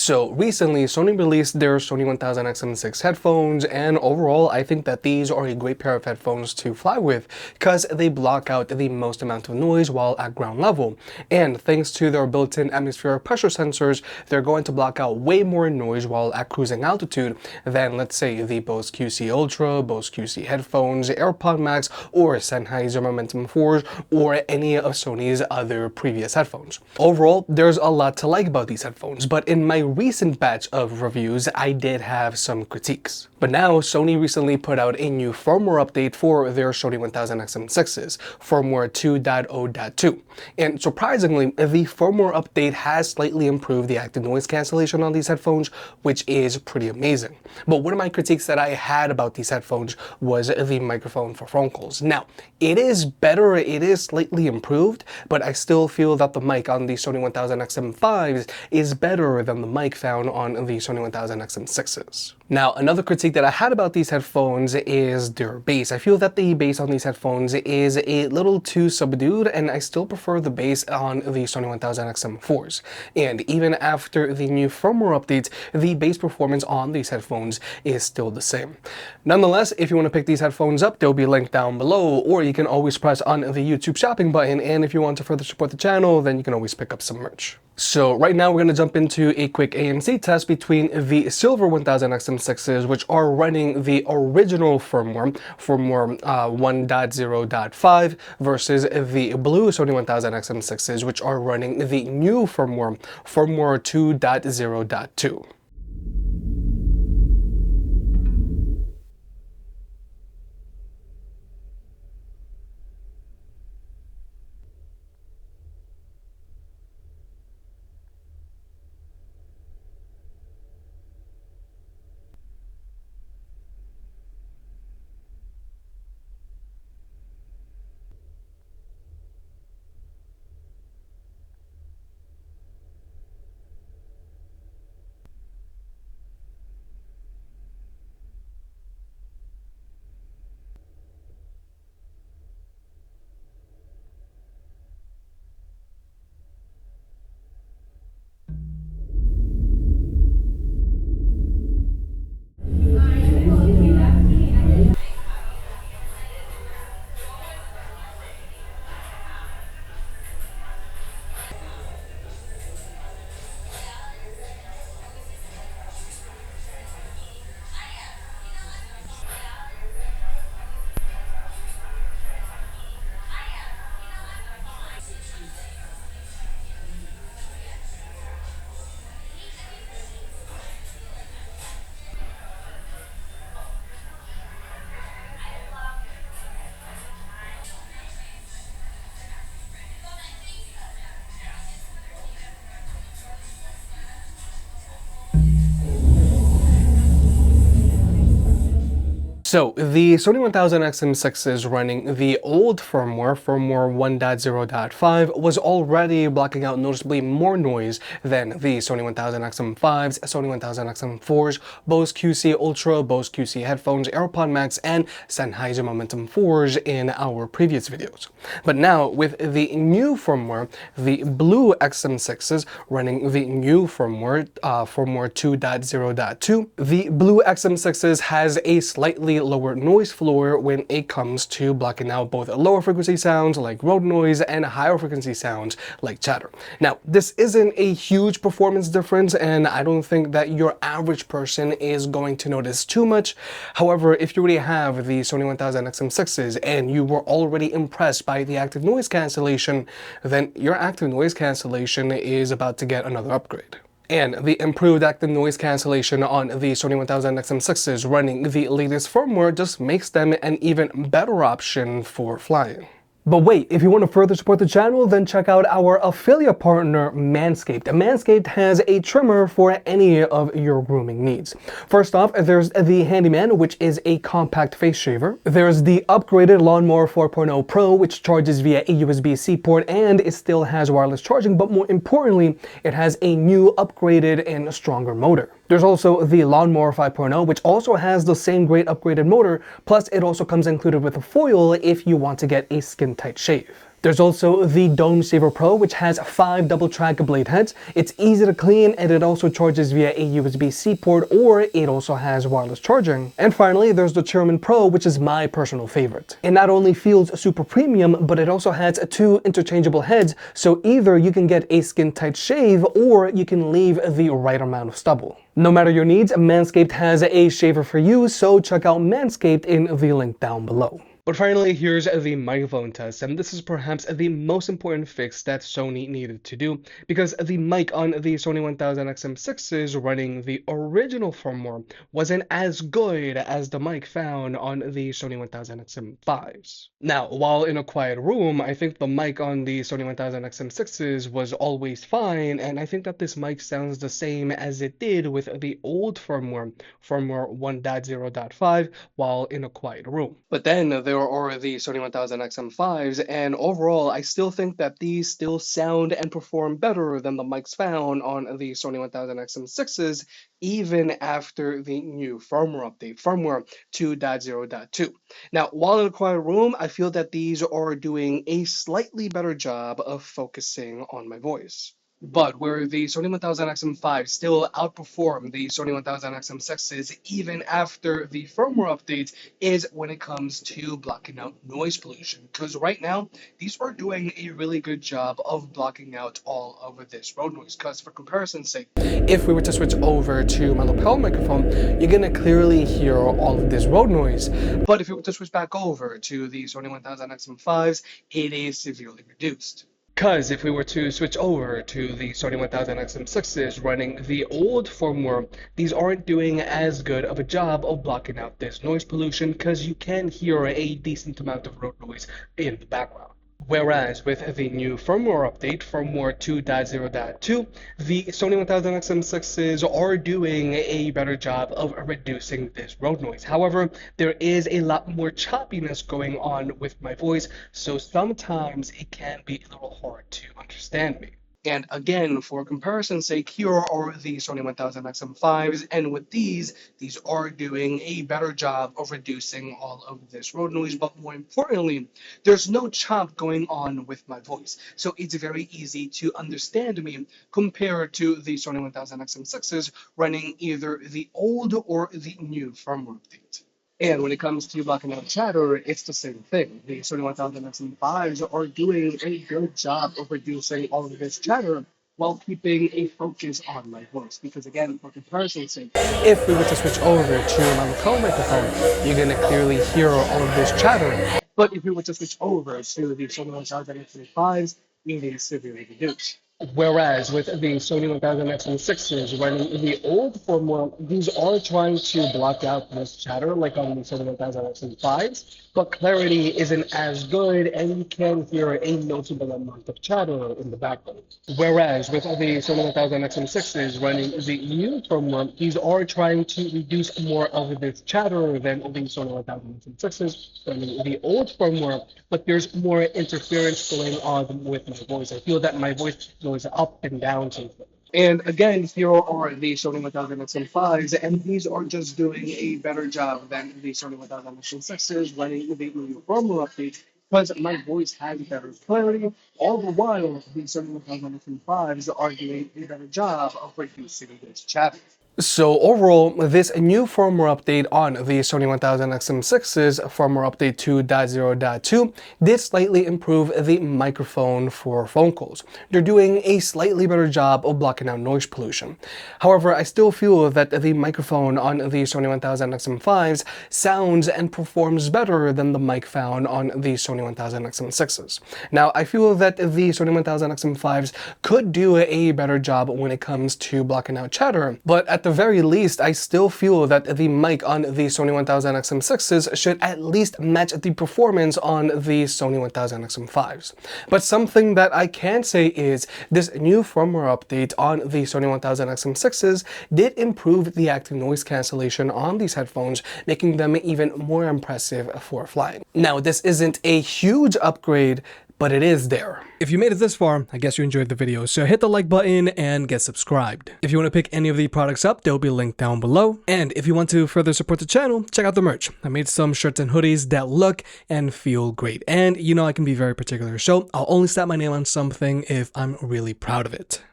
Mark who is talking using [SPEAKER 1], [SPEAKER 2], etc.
[SPEAKER 1] So recently, Sony released their Sony WH-1000XM6 headphones, and overall, I think that these are a great pair of headphones to fly with because they block out the most amount of noise while at ground level. And thanks to their built-in atmospheric pressure sensors, they're going to block out way more noise while at cruising altitude than, let's say, the Bose QC Ultra, Bose QC Headphones, AirPods Max, or Sennehsier Momentum 4s, or any of Sony's other previous headphones. Overall, there's a lot to like about these headphones, but in my recent batch of reviews, I did have some critiques. But now, Sony recently put out a new firmware update for their Sony WH-1000XM6s, firmware 2.0.2. And surprisingly, the firmware update has slightly improved the active noise cancellation on these headphones, which is pretty amazing. But one of my critiques that I had about these headphones was the microphone for phone calls. Now, it is better, it is slightly improved, but I still feel that the mic on the Sony WH-1000XM5s is better than the mic found on the Sony WH-1000XM6s. Now, another critique that I had about these headphones is their bass. I feel that the bass on these headphones is a little too subdued, and I still prefer the bass on the Sony WH-1000XM4s. And even after the new firmware updates, the bass performance on these headphones is still the same. Nonetheless, if you want to pick these headphones up, they'll be linked down below, or you can always press on the YouTube shopping button, and if you want to further support the channel, then you can always pick up some merch. So right now we're going to jump into a quick ANC test between the silver 1000XM6s, which are running the original firmware 1.0.5, versus the blue Sony 1000XM6s, which are running the new firmware 2.0.2. So the Sony 1000XM6s running the old firmware 1.0.5, was already blocking out noticeably more noise than the Sony 1000XM5s, Sony 1000XM4s, Bose QC Ultra, Bose QC Headphones, AirPods Max, and Sennehsier Momentum 4s in our previous videos. But now, with the new firmware, the blue XM6s running the new firmware 2.0.2, the blue XM6s has a slightly lower noise floor when it comes to blocking out both lower frequency sounds like road noise and higher frequency sounds like chatter. Now, this isn't a huge performance difference, and I don't think that your average person is going to notice too much. However, if you already have the Sony 1000XM6s and you were already impressed by the active noise cancellation, then your active noise cancellation is about to get another upgrade. And the improved active noise cancellation on the Sony 1000XM6s running the latest firmware just makes them an even better option for flying. But wait, if you want to further support the channel, then check out our affiliate partner, Manscaped. Manscaped has a trimmer for any of your grooming needs. First off, there's the Handyman, which is a compact face shaver. There's the upgraded Lawnmower 4.0 Pro, which charges via a USB-C port, and it still has wireless charging, but more importantly, it has a new upgraded and stronger motor. There's also the Lawnmower 5.0, which also has the same great upgraded motor, plus it also comes included with a foil if you want to get a skin-tight shave. There's also the Dome Saver Pro, which has 5 double-track blade heads. It's easy to clean, and it also charges via a USB-C port, or it also has wireless charging. And finally, there's the Chairman Pro, which is my personal favorite. It not only feels super premium, but it also has 2 interchangeable heads, so either you can get a skin-tight shave, or you can leave the right amount of stubble. No matter your needs, Manscaped has a shaver for you, so check out Manscaped in the link down below. But finally, here's the microphone test, and this is perhaps the most important fix that Sony needed to do, because the mic on the Sony WH-1000XM6s running the original firmware wasn't as good as the mic found on the Sony WH-1000XM5s. Now, while in a quiet room, I think the mic on the Sony WH-1000XM6s was always fine, and I think that this mic sounds the same as it did with the old firmware 1.0.5, while in a quiet room. But then there are the Sony WH-1000XM5s, and overall I still think that these still sound and perform better than the mics found on the Sony WH-1000XM6s, even after the new firmware update, firmware 2.0.2. Now, while in a quiet room, I feel that these are doing a slightly better job of focusing on my voice. But where the Sony WH-1000XM5 still outperform the Sony WH-1000XM6s even after the firmware update is when it comes to blocking out noise pollution. Because right now, these are doing a really good job of blocking out all of this road noise. Because for comparison's sake, if we were to switch over to my lapel microphone, you're going to clearly hear all of this road noise. But if we were to switch back over to the Sony WH-1000XM5s, it is severely reduced. Because if we were to switch over to the Sony WH-1000XM6s running the old firmware, these aren't doing as good of a job of blocking out this noise pollution, because you can hear a decent amount of road noise in the background. Whereas with the new firmware update, firmware 2.0.2, the Sony WH-1000XM6s are doing a better job of reducing this road noise. However, there is a lot more choppiness going on with my voice, so sometimes it can be a little hard to understand me. And again, for comparison's sake, here are the Sony WH-1000XM5s, and with these are doing a better job of reducing all of this road noise, but more importantly, there's no chop going on with my voice, so it's very easy to understand me compared to the Sony WH-1000XM6s running either the old or the new firmware update. And when it comes to blocking out chatter, it's the same thing. The Sony WH-1000XM5s are doing a good job of reducing all of this chatter while keeping a focus on my voice. Because again, for comparison's sake, if we were to switch over to my lapel microphone, you're going to clearly hear all of this chatter. But if we were to switch over to the Sony WH-1000XM5s, it is severely reduced. Whereas with the Sony WH-1000XM6s running the old firmware, these are trying to block out this chatter like on the Sony WH-1000XM5s, but clarity isn't as good and you can hear a noticeable amount of chatter in the background. Whereas with the Sony WH-1000XM6s running the new firmware, these are trying to reduce more of this chatter than the Sony WH-1000XM6s running the old firmware, but there's more interference going on with my voice. I feel that my voice goes up and down sometimes. And again, here are the Sony WH-1000XM5s, and these are just doing a better job than the Sony WH-1000XM6s running the new firmware update, because my voice has better clarity, all the while the Sony WH-1000XM5s are doing a better job of reducing this chatter. So overall, this new firmware update on the Sony WH-1000XM6's firmware update 2.0.2 did slightly improve the microphone for phone calls. They're doing a slightly better job of blocking out noise pollution. However, I still feel that the microphone on the Sony WH-1000XM5s sounds and performs better than the mic found on the Sony WH-1000XM6s. Now, I feel that the Sony WH-1000XM5s could do a better job when it comes to blocking out chatter, but at the very least, I still feel that the mic on the Sony WH-1000XM6s should at least match the performance on the Sony WH-1000XM5s. But something that I can say is this new firmware update on the Sony WH-1000XM6s did improve the active noise cancellation on these headphones, making them even more impressive for flying. Now, this isn't a huge upgrade, but it is there. If you made it this far, I guess you enjoyed the video, so hit the like button and get subscribed. If you want to pick any of the products up, they'll be linked down below. And if you want to further support the channel, check out the merch. I made some shirts and hoodies that look and feel great. And you know I can be very particular, so I'll only slap my name on something if I'm really proud of it.